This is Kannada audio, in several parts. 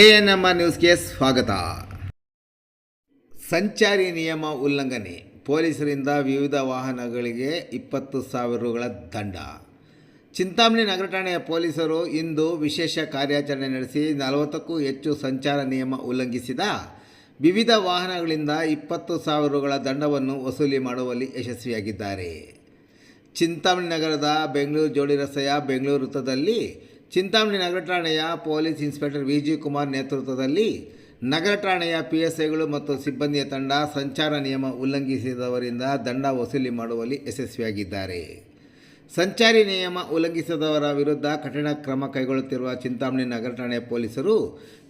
ANMR ನ್ಯೂಸ್ಗೆ ಸ್ವಾಗತ. ಸಂಚಾರಿ ನಿಯಮ ಉಲ್ಲಂಘನೆ, ಪೊಲೀಸರಿಂದ ವಿವಿಧ ವಾಹನಗಳಿಗೆ 20,000 ರುಗಳ ದಂಡ. ಚಿಂತಾಮಣಿ ನಗರ ಠಾಣೆಯ ಪೊಲೀಸರು ಇಂದು ವಿಶೇಷ ಕಾರ್ಯಾಚರಣೆ ನಡೆಸಿ 40ಕ್ಕೂ ಹೆಚ್ಚು ಸಂಚಾರ ನಿಯಮ ಉಲ್ಲಂಘಿಸಿದ ವಿವಿಧ ವಾಹನಗಳಿಂದ 20,000 ರುಗಳ ದಂಡವನ್ನು ವಸೂಲಿ ಮಾಡುವಲ್ಲಿ ಯಶಸ್ವಿಯಾಗಿದ್ದಾರೆ. ಚಿಂತಾಮಣಿ ನಗರದ ಬೆಂಗಳೂರು ಜೋಡಿ ರಸ್ತೆಯ ಬೆಂಗಳೂರು ವೃತ್ತದಲ್ಲಿ ಚಿಂತಾಮಣಿ ನಗರ ಠಾಣೆಯ ಪೊಲೀಸ್ ಇನ್ಸ್ಪೆಕ್ಟರ್ ವಿಜಿ ಕುಮಾರ್ ನೇತೃತ್ವದಲ್ಲಿ ನಗರ ಠಾಣೆಯ PSIಗಳು ಮತ್ತು ಸಿಬ್ಬಂದಿಯ ತಂಡ ಸಂಚಾರ ನಿಯಮ ಉಲ್ಲಂಘಿಸಿದವರಿಂದ ದಂಡ ವಸೂಲಿ ಮಾಡುವಲ್ಲಿ ಯಶಸ್ವಿಯಾಗಿದ್ದಾರೆ. ಸಂಚಾರಿ ನಿಯಮ ಉಲ್ಲಂಘಿಸಿದವರ ವಿರುದ್ಧ ಕಠಿಣ ಕ್ರಮ ಕೈಗೊಳ್ಳುತ್ತಿರುವ ಚಿಂತಾಮಣಿ ನಗರ ಠಾಣೆಯ ಪೊಲೀಸರು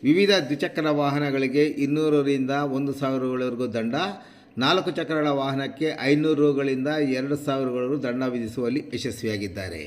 ವಿವಿಧ ದ್ವಿಚಕ್ರ ವಾಹನಗಳಿಗೆ 200 ರಿಂದ 1,000 ರುಗಳವರೆಗೂ ದಂಡ, 4 ಚಕ್ರಗಳ ವಾಹನಕ್ಕೆ 500 ರುಗಳಿಂದ 2,000 ರುಗಳು ದಂಡ ವಿಧಿಸುವಲ್ಲಿ ಯಶಸ್ವಿಯಾಗಿದ್ದಾರೆ.